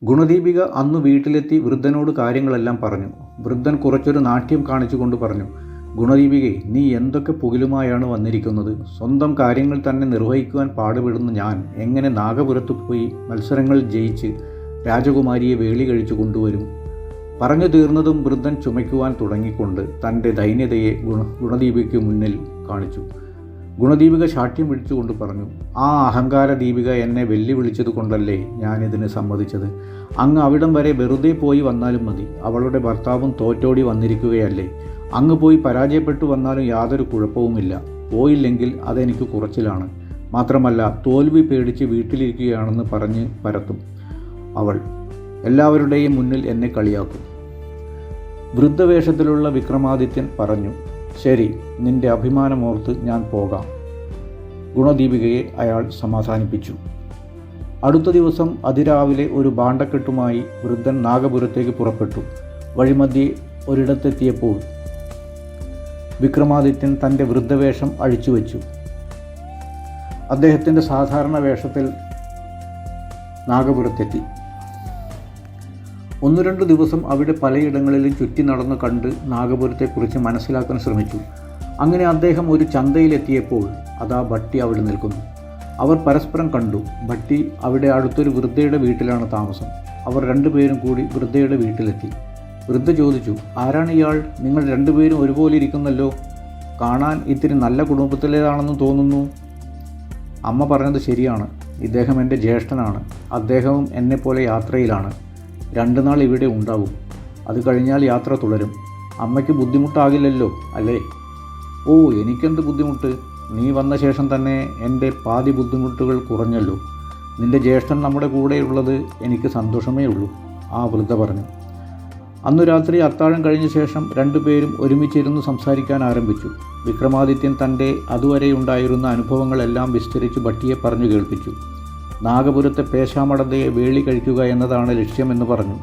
ഗുണദീപിക അന്ന് വീട്ടിലെത്തി വൃദ്ധനോട് കാര്യങ്ങളെല്ലാം പറഞ്ഞു. വൃദ്ധൻ കുറച്ചൊരു നാട്യം കാണിച്ചുകൊണ്ട് പറഞ്ഞു, ഗുണദീപികെ, നീ എന്തൊക്കെ പുകിലുമായാണ് വന്നിരിക്കുന്നത്? സ്വന്തം കാര്യങ്ങൾ തന്നെ നിർവഹിക്കുവാൻ പാടുപെടുന്ന ഞാൻ എങ്ങനെ നാഗപുരത്ത് പോയി മത്സരങ്ങൾ ജയിച്ച് രാജകുമാരിയെ വേളി കഴിച്ചു കൊണ്ടുവരും? പറഞ്ഞു തീർന്നതും വൃദ്ധൻ ചുമയ്ക്കുവാൻ തുടങ്ങിക്കൊണ്ട് തൻ്റെ ദൈന്യതയെ ഗുണദീപികയ്ക്ക് മുന്നിൽ കാണിച്ചു. ഗുണദീപിക ശാഠ്യം പിടിച്ചുകൊണ്ട് പറഞ്ഞു, ആ അഹങ്കാര ദീപിക എന്നെ വെല്ലുവിളിച്ചത് കൊണ്ടല്ലേ ഞാനിതിന് സമ്മതിച്ചത്. അങ്ങ് അവിടം വരെ വെറുതെ പോയി വന്നാലും മതി. അവളുടെ ഭർത്താവും തോറ്റോടി വന്നിരിക്കുകയല്ലേ. അങ്ങ് പോയി പരാജയപ്പെട്ടു വന്നാലും യാതൊരു കുഴപ്പവുമില്ല. പോയില്ലെങ്കിൽ അതെനിക്ക് കുറച്ചിലാണ്. മാത്രമല്ല, തോൽവി പേടിച്ച് വീട്ടിലിരിക്കുകയാണെന്ന് പറഞ്ഞ് പരത്തും അവൾ. എല്ലാവരുടെയും മുന്നിൽ എന്നെ കളിയാക്കും. വൃദ്ധവേഷത്തിലുള്ള വിക്രമാദിത്യൻ പറഞ്ഞു, ശരി, നിന്റെ അഭിമാനമോർത്ത് ഞാൻ പോകാം. ഗുണദീപികയെ അയാൾ സമാധാനിപ്പിച്ചു. അടുത്ത ദിവസം അതിരാവിലെ ഒരു ഭാണ്ഡക്കെട്ടുമായി വൃദ്ധൻ നാഗപുരത്തേക്ക് പുറപ്പെട്ടു. വഴിമധ്യേ ഒരിടത്തെത്തിയപ്പോൾ വിക്രമാദിത്യൻ തൻ്റെ വൃദ്ധവേഷം അഴിച്ചുവെച്ചു. അദ്ദേഹത്തിൻ്റെ സാധാരണ വേഷത്തിൽ നാഗപുരത്തെത്തി. 1-2 ദിവസം അവിടെ പലയിടങ്ങളിലും ചുറ്റി നടന്നു കണ്ട് നാഗപുരത്തെക്കുറിച്ച് മനസ്സിലാക്കാൻ ശ്രമിച്ചു. അങ്ങനെ അദ്ദേഹം ഒരു ചന്തയിലെത്തിയപ്പോൾ അതാ ഭട്ടി അവിടെ നിൽക്കുന്നു. അവർ പരസ്പരം കണ്ടു. ഭട്ടി അവിടെ അടുത്തൊരു വൃദ്ധയുടെ വീട്ടിലാണ് താമസം. അവർ രണ്ടുപേരും കൂടി വൃദ്ധയുടെ വീട്ടിലെത്തി. വൃദ്ധ ചോദിച്ചു, ആരാണ് ഇയാൾ? നിങ്ങൾ രണ്ടുപേരും ഒരുപോലെ ഇരിക്കുന്നല്ലോ. കാണാൻ ഇത്തിരി നല്ല കുടുംബത്തിലേതാണെന്ന് തോന്നുന്നു. അമ്മ പറഞ്ഞത് ശരിയാണ്. ഇദ്ദേഹം എൻ്റെ ജ്യേഷ്ഠനാണ്. അദ്ദേഹവും എന്നെപ്പോലെ യാത്രയിലാണ്. 2 നാൾ ഇവിടെ ഉണ്ടാകും. അത് കഴിഞ്ഞാൽ യാത്ര തുടരും. അമ്മയ്ക്ക് ബുദ്ധിമുട്ടാകില്ലല്ലോ അല്ലേ? ഓ, എനിക്കെന്ത് ബുദ്ധിമുട്ട്? നീ വന്ന ശേഷം തന്നെ എൻ്റെ പാതി ബുദ്ധിമുട്ടുകൾ കുറഞ്ഞല്ലോ. നിൻ്റെ ജ്യേഷ്ഠൻ നമ്മുടെ കൂടെയുള്ളത് എനിക്ക് സന്തോഷമേ ഉള്ളൂ, ആ വൃദ്ധ പറഞ്ഞു. അന്നു രാത്രി അത്താഴം കഴിഞ്ഞ ശേഷം രണ്ടുപേരും ഒരുമിച്ചിരുന്ന് സംസാരിക്കാൻ ആരംഭിച്ചു. വിക്രമാദിത്യൻ തൻ്റെ അതുവരെയുണ്ടായിരുന്ന അനുഭവങ്ങളെല്ലാം വിസ്തരിച്ച് ഭട്ടിയെ പറഞ്ഞു കേൾപ്പിച്ചു. നാഗപുരത്തെ പേശാമടന്തയെ വേളി കഴിക്കുക എന്നതാണ് ലക്ഷ്യമെന്ന് പറഞ്ഞു.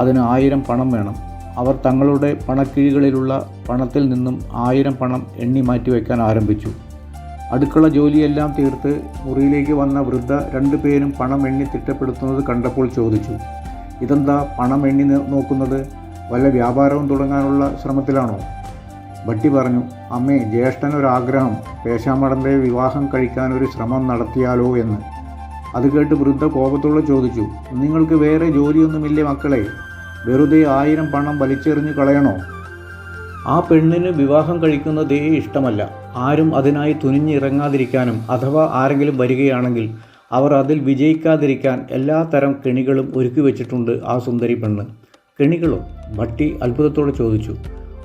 അതിന് 1000 പണം വേണം. അവർ തങ്ങളുടെ പണക്കിഴികളിലുള്ള പണത്തിൽ നിന്നും 1000 പണം എണ്ണി മാറ്റിവെക്കാൻ ആരംഭിച്ചു. അടുക്കള ജോലിയെല്ലാം തീർത്ത് മുറിയിലേക്ക് വന്ന വൃദ്ധ രണ്ടുപേരും പണം എണ്ണി തിട്ടപ്പെടുത്തുന്നത് കണ്ടപ്പോൾ ചോദിച്ചു, ഇതെന്താ പണം എണ്ണി നോക്കുന്നത്? വല്ല വ്യാപാരവും തുടങ്ങാനുള്ള ശ്രമത്തിലാണോ? ഭട്ടി പറഞ്ഞു, അമ്മേ, ജ്യേഷ്ഠനൊരാഗ്രഹം, പേശാമടന്തയെ വിവാഹം കഴിക്കാനൊരു ശ്രമം നടത്തിയാലോ എന്ന്. അത് കേട്ട് വൃദ്ധ കോപത്തോടെ ചോദിച്ചു, നിങ്ങൾക്ക് വേറെ ജോലിയൊന്നുമില്ലേ മക്കളെ? വെറുതെ 1000 പണം വലിച്ചെറിഞ്ഞ് കളയണോ? ആ പെണ്ണിന് വിവാഹം കഴിക്കുന്നതേ ഇഷ്ടമല്ല. ആരും അതിനായി തുനിഞ്ഞിറങ്ങാതിരിക്കാനും അഥവാ ആരെങ്കിലും വരികയാണെങ്കിൽ അവർ അതിൽ വിജയിക്കാതിരിക്കാൻ എല്ലാ തരം കെണികളും ഒരുക്കി വെച്ചിട്ടുണ്ട് ആ സുന്ദരി പെണ്ണ്. കെണികളോ? ഭട്ടി അത്ഭുതത്തോടെ ചോദിച്ചു.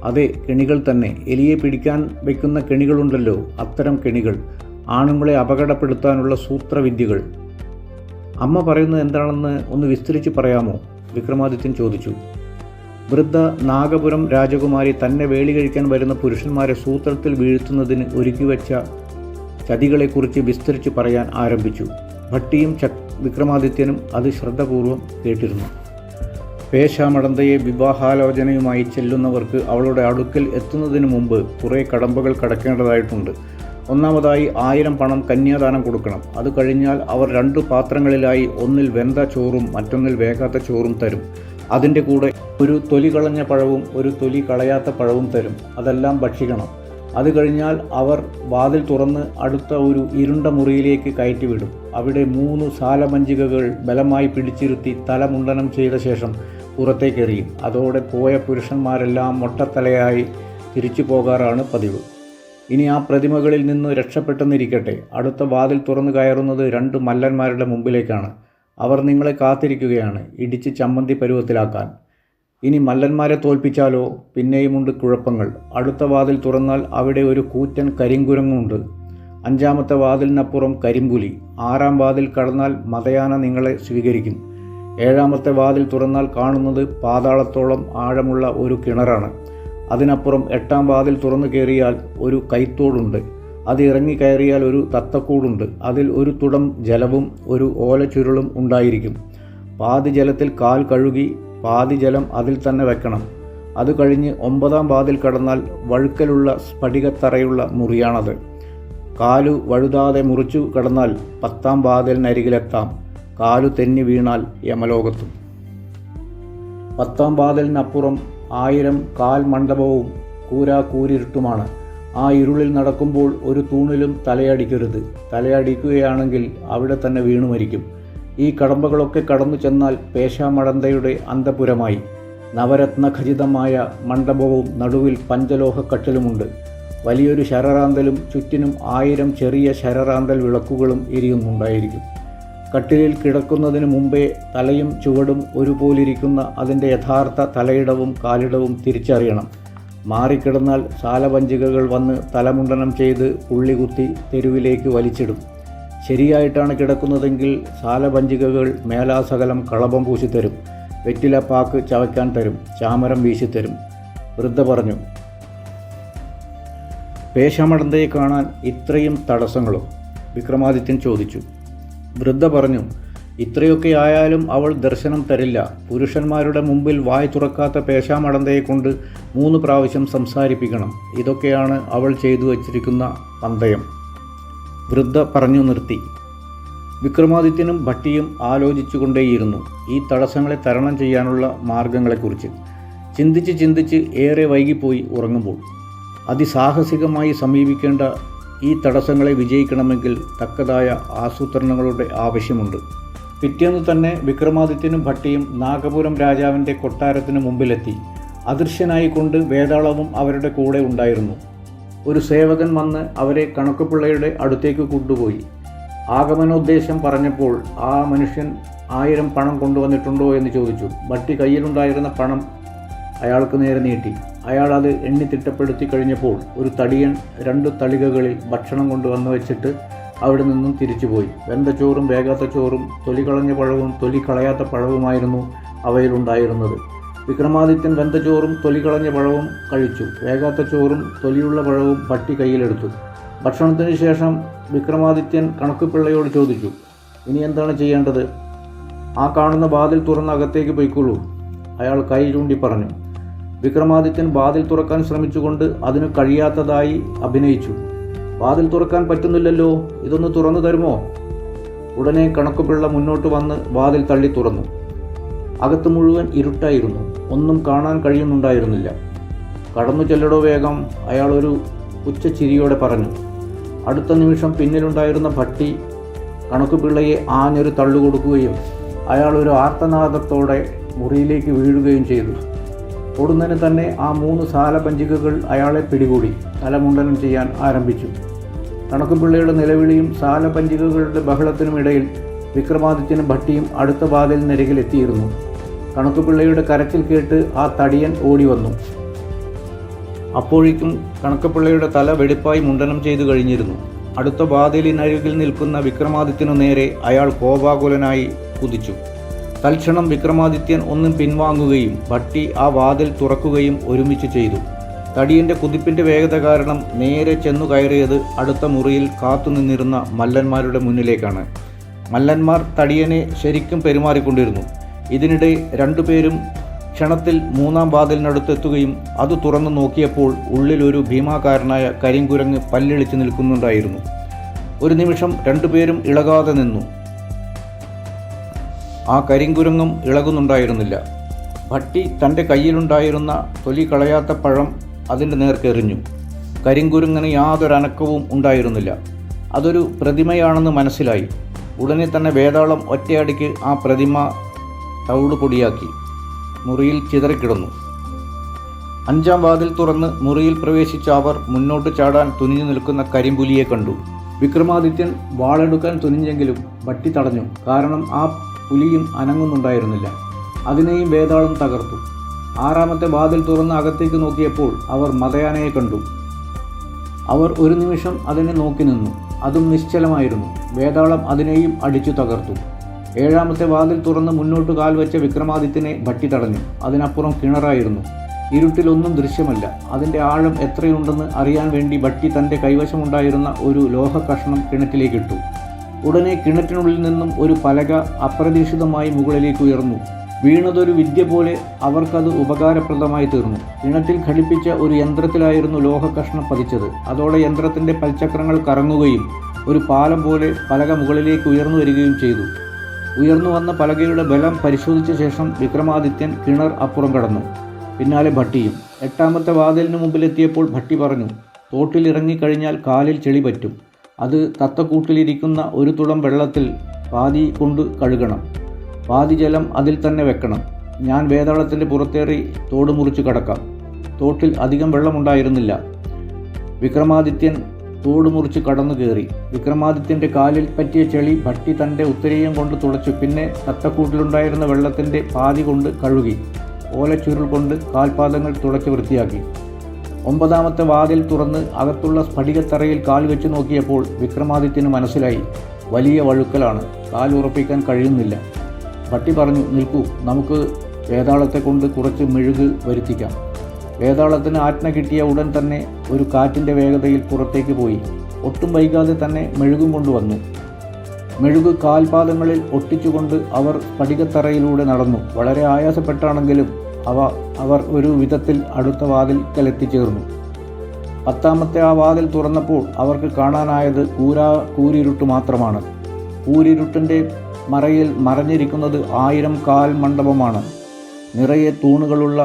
അതെ, കെണികൾ തന്നെ. എലിയെ പിടിക്കാൻ വയ്ക്കുന്ന കെണികളുണ്ടല്ലോ, അത്തരം കെണികൾ. ആണുങ്ങളെ അപകടപ്പെടുത്താനുള്ള സൂത്രവിദ്യകൾ. അമ്മ പറയുന്നത് എന്താണെന്ന് ഒന്ന് വിസ്തരിച്ച് പറയാമോ? വിക്രമാദിത്യൻ ചോദിച്ചു. വൃദ്ധ നാഗപുരം രാജകുമാരി തന്നെ വേളി കഴിക്കാൻ വരുന്ന പുരുഷന്മാരെ സൂത്രത്തിൽ വീഴ്ത്തുന്നതിന് ഒരുക്കിവെച്ച ചതികളെക്കുറിച്ച് വിസ്തരിച്ച് പറയാൻ ആരംഭിച്ചു. ഭട്ടിയും വിക്രമാദിത്യനും അത് ശ്രദ്ധപൂർവ്വം കേട്ടിരുന്നു. പേശാമടന്തയെ വിവാഹാലോചനയുമായി ചെല്ലുന്നവർക്ക് അവളുടെ അടുക്കൽ എത്തുന്നതിന് മുമ്പ് കുറേ കടമ്പകൾ കടക്കേണ്ടതായിട്ടുണ്ട്. ഒന്നാമതായി 1000 പണം കന്യാദാനം കൊടുക്കണം. അത് കഴിഞ്ഞാൽ അവർ 2 പാത്രങ്ങളിലായി ഒന്നിൽ വെന്ത ചോറും മറ്റൊന്നിൽ വേകാത്ത ചോറും തരും. അതിൻ്റെ കൂടെ ഒരു തൊലി കളഞ്ഞ പഴവും ഒരു തൊലി കളയാത്ത പഴവും തരും. അതെല്ലാം ഭക്ഷിക്കണം. അത് കഴിഞ്ഞാൽ അവർ വാതിൽ തുറന്ന് അടുത്ത ഒരു ഇരുണ്ട മുറിയിലേക്ക് കയറ്റിവിടും. അവിടെ 3 സാലമഞ്ചികകൾ ബലമായി പിടിച്ചിരുത്തി തലമുണ്ടനം ചെയ്ത ശേഷം പുറത്തേക്കെറിയും. അതോടെ പോയ പുരുഷന്മാരെല്ലാം മൊട്ടത്തലയായി തിരിച്ചു പോകാറാണ് പതിവ്. ഇനി ആ പ്രതിമകളിൽ നിന്ന് രക്ഷപ്പെട്ടെന്നിരിക്കട്ടെ, അടുത്ത വാതിൽ തുറന്നു കയറുന്നത് 2 മല്ലന്മാരുടെ മുമ്പിലേക്കാണ്. അവർ നിങ്ങളെ കാത്തിരിക്കുകയാണ്, ഇടിച്ച് ചമ്മന്തി പരുവത്തിലാക്കാൻ. ഇനി മല്ലന്മാരെ തോൽപ്പിച്ചാലോ? പിന്നെയുമുണ്ട് കുഴപ്പങ്ങൾ. അടുത്ത വാതിൽ തുറന്നാൽ അവിടെ ഒരു കൂറ്റൻ കരിങ്കുരങ്ങുണ്ട്. 5-ാമത്തെ വാതിലിനപ്പുറം കരിമ്പുലി. 6-ാം വാതിൽ കടന്നാൽ മതയാന നിങ്ങളെ സ്വീകരിക്കും. 7-ാമത്തെ വാതിൽ തുറന്നാൽ കാണുന്നത് പാതാളത്തോളം ആഴമുള്ള ഒരു കിണറാണ്. അതിനപ്പുറം 8-ാം വാതിൽ തുറന്നു കയറിയാൽ ഒരു കൈത്തോടുണ്ട്. അത് ഇറങ്ങി കയറിയാൽ ഒരു തത്തക്കൂടുണ്ട്. അതിൽ ഒരു തുടം ജലവും ഒരു ഓലച്ചുരുളും ഉണ്ടായിരിക്കും. പാതി ജലത്തിൽ കാൽ കഴുകി പാതി ജലം അതിൽ തന്നെ വെക്കണം. അത് കഴിഞ്ഞ് 9-ാം വാതിൽ കടന്നാൽ വഴുക്കലുള്ള സ്ഫടികത്തറയുള്ള മുറിയാണത്. കാലു വഴുതാതെ മുറിച്ചു കടന്നാൽ 10-ാം വാതിലിനരികിലെത്താം. കാലു തെന്നി വീണാൽ യമലോകത്തും. 10-ാം വാതിലിനപ്പുറം 1000 കാൽ മണ്ഡപവും കൂരിരുട്ടുമാണ്. ആ ഇരുളിൽ നടക്കുമ്പോൾ ഒരു തൂണിലും തലയടിക്കരുത്. തലയടിക്കുകയാണെങ്കിൽ അവിടെ തന്നെ വീണു മരിക്കും. ഈ കടമ്പകളൊക്കെ കടന്നു ചെന്നാൽ പേശാമടന്തയുടെ അന്തപുരമായി. നവരത്നഖചിതമായ മണ്ഡപവും നടുവിൽ പഞ്ചലോഹ കട്ടിലുമുണ്ട്. വലിയൊരു ശരറാന്തലും ചുറ്റിനും 1000 ചെറിയ ശരറാന്തൽ വിളക്കുകളും എരിയുന്നുണ്ടായിരിക്കും. കട്ടിലിൽ കിടക്കുന്നതിന് മുമ്പേ തലയും ചുവടും ഒരുപോലിരിക്കുന്ന അതിൻ്റെ യഥാർത്ഥ തലയിടവും കാലിടവും തിരിച്ചറിയണം. മാറിക്കിടന്നാൽ സാലപഞ്ചികകൾ വന്ന് തലമുണ്ടനം ചെയ്ത് പുള്ളികുത്തി തെരുവിലേക്ക് വലിച്ചിടും. ശരിയായിട്ടാണ് കിടക്കുന്നതെങ്കിൽ സാലപഞ്ചികകൾ മേലാസകലം കളഭം പൂശിത്തരും, വെറ്റിലപ്പാക്ക് ചവയ്ക്കാൻ തരും, ചാമരം വീശിത്തരും. വൃദ്ധ പറഞ്ഞു. പേശാമടന്തയെ കാണാൻ ഇത്രയും തടസ്സങ്ങളോ? വിക്രമാദിത്യൻ ചോദിച്ചു. വൃദ്ധ പറഞ്ഞു, ഇത്രയൊക്കെ ആയാലും അവൾ ദർശനം തരില്ല. പുരുഷന്മാരുടെ മുമ്പിൽ വായ് തുറക്കാത്ത പേശാമടന്തയെ കൊണ്ട് 3 പ്രാവശ്യം സംസാരിപ്പിക്കണം. ഇതൊക്കെയാണ് അവൾ ചെയ്തു വച്ചിരിക്കുന്ന പന്തയം. വൃദ്ധ പറഞ്ഞു നിർത്തി. വിക്രമാദിത്യനും ഭട്ടിയും ആലോചിച്ചുകൊണ്ടേയിരുന്നു ഈ തടസ്സങ്ങളെ തരണം ചെയ്യാനുള്ള മാർഗങ്ങളെക്കുറിച്ച്. ചിന്തിച്ച് ഏറെ വൈകിപ്പോയി ഉറങ്ങുമ്പോൾ. അതിസാഹസികമായി സമീപിക്കേണ്ട ഈ തടസ്സങ്ങളെ വിജയിക്കണമെങ്കിൽ തക്കതായ ആസൂത്രണങ്ങളുടെ ആവശ്യമുണ്ട്. പിറ്റേന്ന് തന്നെ വിക്രമാദിത്യനും ഭട്ടിയും നാഗപുരം രാജാവിൻ്റെ കൊട്ടാരത്തിന് മുമ്പിലെത്തി. അദൃശ്യനായിക്കൊണ്ട് വേതാളവും അവരുടെ കൂടെ ഉണ്ടായിരുന്നു. ഒരു സേവകൻ വന്ന് അവരെ കണക്കുപിള്ളയുടെ അടുത്തേക്ക് കൊണ്ടുപോയി. ആഗമനോദ്ദേശം പറഞ്ഞപ്പോൾ ആ മനുഷ്യൻ 1000 പണം കൊണ്ടുവന്നിട്ടുണ്ടോ എന്ന് ചോദിച്ചു. ഭട്ടി കയ്യിലുണ്ടായിരുന്ന പണം അയാൾക്ക് നേരെ നീട്ടി. അയാൾ അത് എണ്ണി തിട്ടപ്പെടുത്തി കഴിഞ്ഞപ്പോൾ ഒരു തടിയൻ 2 തളികകളിൽ ഭക്ഷണം കൊണ്ടുവന്ന് വെച്ചിട്ട് അവിടെ നിന്നും തിരിച്ചുപോയി. വെന്ത ചോറും വേകാത്ത ചോറും തൊലി കളഞ്ഞ പഴവും തൊലി കളയാത്ത പഴവുമായിരുന്നു അവയിലുണ്ടായിരുന്നത്. വിക്രമാദിത്യൻ വെന്ത ചോറും തൊലി കളഞ്ഞ പഴവും കഴിച്ചു. വേകാത്ത ചോറും തൊലിയുള്ള പഴവും ഭട്ടി കയ്യിലെടുത്തു. ഭക്ഷണത്തിന് ശേഷം വിക്രമാദിത്യൻ കണക്കുപിള്ളയോട് ചോദിച്ചു, ഇനി എന്താണ് ചെയ്യേണ്ടത്? ആ കാണുന്ന വാതിൽ തുറന്ന് അകത്തേക്ക് പോയിക്കൊള്ളൂ. അയാൾ കൈ ചൂണ്ടി പറഞ്ഞു. വിക്രമാദിത്യൻ വാതിൽ തുറക്കാൻ ശ്രമിച്ചുകൊണ്ട് അതിന് കഴിയാത്തതായി അഭിനയിച്ചു. വാതിൽ തുറക്കാൻ പറ്റുന്നില്ലല്ലോ, ഇതൊന്ന് തുറന്നു തരുമോ? ഉടനെ കണക്കുപിള്ള മുന്നോട്ട് വന്ന് വാതിൽ തള്ളി തുറന്നു. അകത്ത് മുഴുവൻ ഇരുട്ടായിരുന്നു. ഒന്നും കാണാൻ കഴിയുന്നുണ്ടായിരുന്നില്ല. കടന്നു ചെല്ലടോ വേഗം, അയാൾ ഒരു ഉച്ചച്ചിരിയോടെ പറഞ്ഞു. അടുത്ത നിമിഷം പിന്നിലുണ്ടായിരുന്ന ഭട്ടി കണക്കുപിള്ളയെ ആഞ്ഞൊരു തള്ളുകൊടുക്കുകയും അയാൾ ഒരു ആർത്തനാദത്തോടെ മുറിയിലേക്ക് വീഴുകയും ചെയ്തു. ഉടനെ തന്നെ ആ 3 സാലപഞ്ചികകൾ അയാളെ പിടികൂടി തലമുണ്ടനം ചെയ്യാൻ ആരംഭിച്ചു. കണക്കുപിള്ളയുടെ നിലവിളിയും സാലപഞ്ചികകളുടെ ബഹളത്തിനുമിടയിൽ വിക്രമാദിത്യനും ഭട്ടിയും അടുത്ത വാതിലിനരികിലെത്തിയിരുന്നു. കണക്കുപിള്ളയുടെ കരച്ചിൽ കേട്ട് ആ തടിയൻ ഓടി വന്നു. അപ്പോഴേക്കും കണക്കുപിള്ളയുടെ തല വെടിപ്പായി മുണ്ടനം ചെയ്തു കഴിഞ്ഞിരുന്നു. അടുത്ത വാതിലിനരികിൽ നിൽക്കുന്ന വിക്രമാദിത്യനു നേരെ അയാൾ കോപാകുലനായി കുതിച്ചു. തൽക്ഷണം വിക്രമാദിത്യൻ ഒന്നും പിൻവാങ്ങുകയും ഭട്ടി ആ വാതിൽ തുറക്കുകയും ഒരുമിച്ച് ചെയ്തു. തടിയൻ്റെ കുതിപ്പിൻ്റെ വേഗത കാരണം നേരെ ചെന്നു കയറിയത് അടുത്ത മുറിയിൽ കാത്തുനിന്നിരുന്ന മല്ലന്മാരുടെ മുന്നിലേക്കാണ്. മല്ലന്മാർ തടിയനെ ശരിക്കും പെരുമാറിക്കൊണ്ടിരുന്നു. ഇതിനിടെ 2 പേരും ക്ഷണത്തിൽ 3-ാം വാതിലിനടുത്തെത്തുകയും അത് തുറന്നു നോക്കിയപ്പോൾ ഉള്ളിലൊരു ഭീമാകാരനായ കരിങ്കുരങ്ങ് പല്ലിളിച്ച് നിൽക്കുന്നുണ്ടായിരുന്നു. ഒരു നിമിഷം 2 പേരും ഇളകാതെ നിന്നു. ആ കരിങ്കുരങ്ങും ഇളകുന്നുണ്ടായിരുന്നില്ല. ഭട്ടി തൻ്റെ കയ്യിലുണ്ടായിരുന്ന തൊലി കളയാത്ത പഴം അതിൻ്റെ നേർക്കെറിഞ്ഞു. കരിങ്കുരങ്ങിന് യാതൊരനക്കവും ഉണ്ടായിരുന്നില്ല. അതൊരു പ്രതിമയാണെന്ന് മനസ്സിലായി. ഉടനെ തന്നെ വേതാളം ഒറ്റയടിക്ക് ആ പ്രതിമ തവിടുപൊടിയാക്കി മുറിയിൽ ചിതറിക്കിടന്നു. 5-ാം വാതിൽ തുറന്ന് മുറിയിൽ പ്രവേശിച്ച അവർ മുന്നോട്ട് ചാടാൻ തുനിഞ്ഞു നിൽക്കുന്ന കരിമ്പുലിയെ കണ്ടു. വിക്രമാദിത്യൻ വാളെടുക്കാൻ തുനിഞ്ഞെങ്കിലും ഭട്ടി തടഞ്ഞു. കാരണം ആ പുലിയും അനങ്ങുന്നുണ്ടായിരുന്നില്ല. അതിനെയും വേതാളം തകർത്തു. 6-ാമത്തെ വാതിൽ തുറന്ന് അകത്തേക്ക് നോക്കിയപ്പോൾ അവർ മതയാനയെ കണ്ടു. അവർ ഒരു നിമിഷം അതിനെ നോക്കി നിന്നു. അതും നിശ്ചലമായിരുന്നു. വേതാളം അതിനെയും അടിച്ചു തകർത്തു. 7-ാമത്തെ വാതിൽ തുറന്ന് മുന്നോട്ട് കാൽ വെച്ച വിക്രമാദിത്യനെ ഭട്ടി തടഞ്ഞു. അതിനപ്പുറം കിണറായിരുന്നു. ഇരുട്ടിലൊന്നും ദൃശ്യമല്ല. അതിൻ്റെ ആഴം എത്രയുണ്ടെന്ന് അറിയാൻ വേണ്ടി ഭട്ടി തൻ്റെ കൈവശമുണ്ടായിരുന്ന ഒരു ലോഹ കഷ്ണം കിണറ്റിലേക്കിട്ടു. ഉടനെ കിണറ്റിനുള്ളിൽ നിന്നും ഒരു പലക അപ്രതീക്ഷിതമായി മുകളിലേക്ക് ഉയർന്നു. വീണതൊരു വിദ്യ പോലെ അവർക്കത് ഉപകാരപ്രദമായി തീർന്നു. കിണറ്റിൽ ഘടിപ്പിച്ച ഒരു യന്ത്രത്തിലായിരുന്നു ലോഹ കഷ്ണം പതിച്ചത്. അതോടെ യന്ത്രത്തിൻ്റെ പൽചക്രങ്ങൾ കറങ്ങുകയും ഒരു പാലം പോലെ പലക മുകളിലേക്ക് ഉയർന്നു വരികയും ചെയ്തു. ഉയർന്നു വന്ന പലകയുടെ ബലം പരിശോധിച്ച ശേഷം വിക്രമാദിത്യൻ കിണർ അപ്പുറം കടന്നു. പിന്നാലെ ഭട്ടിയും. 8ാമത്തെ വാതിലിന് മുമ്പിലെത്തിയപ്പോൾ ഭട്ടി പറഞ്ഞു, തോട്ടിലിറങ്ങിക്കഴിഞ്ഞാൽ കാലിൽ ചെളി പറ്റും. അത് തത്തക്കൂട്ടിലിരിക്കുന്ന ഒരു തുളം വെള്ളത്തിൽ പാതി കൊണ്ട് കഴുകണം. പാതി ജലം അതിൽ തന്നെ വെക്കണം. ഞാൻ വേതാളത്തിൻ്റെ പുറത്തേറി തോട് മുറിച്ച് കടക്കാം. തോട്ടിൽ അധികം വെള്ളമുണ്ടായിരുന്നില്ല. വിക്രമാദിത്യൻ തോട് മുറിച്ച് കടന്നു കയറി. വിക്രമാദിത്യൻ്റെ കാലിൽ പറ്റിയ ചെളി ഭട്ടി തൻ്റെ ഉത്തരീയം കൊണ്ട് തുളച്ചു. പിന്നെ തത്തക്കൂട്ടിലുണ്ടായിരുന്ന വെള്ളത്തിൻ്റെ പാതി കൊണ്ട് കഴുകി. ഓലച്ചുരുൾ കൊണ്ട് കാൽപാദങ്ങൾ തുടച്ച് വൃത്തിയാക്കി. 9ാമത്തെ വാതിൽ തുറന്ന് അകത്തുള്ള സ്ഫടികത്തറയിൽ കാൽ വെച്ച് നോക്കിയപ്പോൾ വിക്രമാദിത്യന് മനസ്സിലായി, വലിയ വഴുക്കലാണ്, കാൽ ഉറപ്പിക്കാൻ കഴിയുന്നില്ല. ഭട്ടി പറഞ്ഞു, നിൽക്കൂ, നമുക്ക് വേതാളത്തെ കൊണ്ട് കുറച്ച് മെഴുക് വരുത്തിക്കാം. വേതാളത്തിന് ആജ്ഞ കിട്ടിയ ഉടൻ തന്നെ ഒരു കാറ്റിൻ്റെ വേഗതയിൽ പുറത്തേക്ക് പോയി. ഒട്ടും വൈകാതെ തന്നെ മെഴുകും കൊണ്ടുവന്നു. മെഴുക് കാൽപാദങ്ങളിൽ ഒട്ടിച്ചുകൊണ്ട് അവർ സ്ഫടികത്തറയിലൂടെ നടന്നു. വളരെ ആയാസപ്പെട്ടാണെങ്കിലും അവർ ഒരു വിധത്തിൽ അടുത്ത വാതിൽക്കലെത്തിച്ചേർന്നു. 10ാമത്തെ ആ വാതിൽ തുറന്നപ്പോൾ അവർക്ക് കാണാനായത് കൂരിരുട്ട് മാത്രമാണ്. കൂരിരുട്ടിൻ്റെ മറയിൽ മറഞ്ഞിരിക്കുന്നത് 1000 കാൽ മണ്ഡപമാണ്. നിറയെ തൂണുകളുള്ള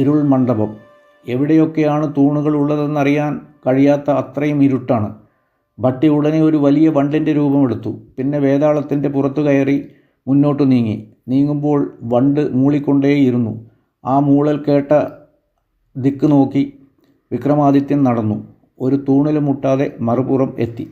ഇരുൾ മണ്ഡപം. എവിടെയൊക്കെയാണ് തൂണുകൾ ഉള്ളതെന്നറിയാൻ കഴിയാത്ത അത്രയും ഇരുട്ടാണ്. ഭട്ടി ഉടനെ ഒരു വലിയ വണ്ടിൻ്റെ രൂപമെടുത്തു. പിന്നെ വേതാളത്തിൻ്റെ പുറത്തു കയറി മുന്നോട്ട് നീങ്ങുമ്പോൾ വണ്ട് മൂളിക്കൊണ്ടേയിരുന്നു. ആ മൂളൽ കേട്ട ദിക്ക് നോക്കി വിക്രമാദിത്യൻ നടന്നു. ഒരു തൂണിലും മുട്ടാതെ മറുപുറം എത്തി.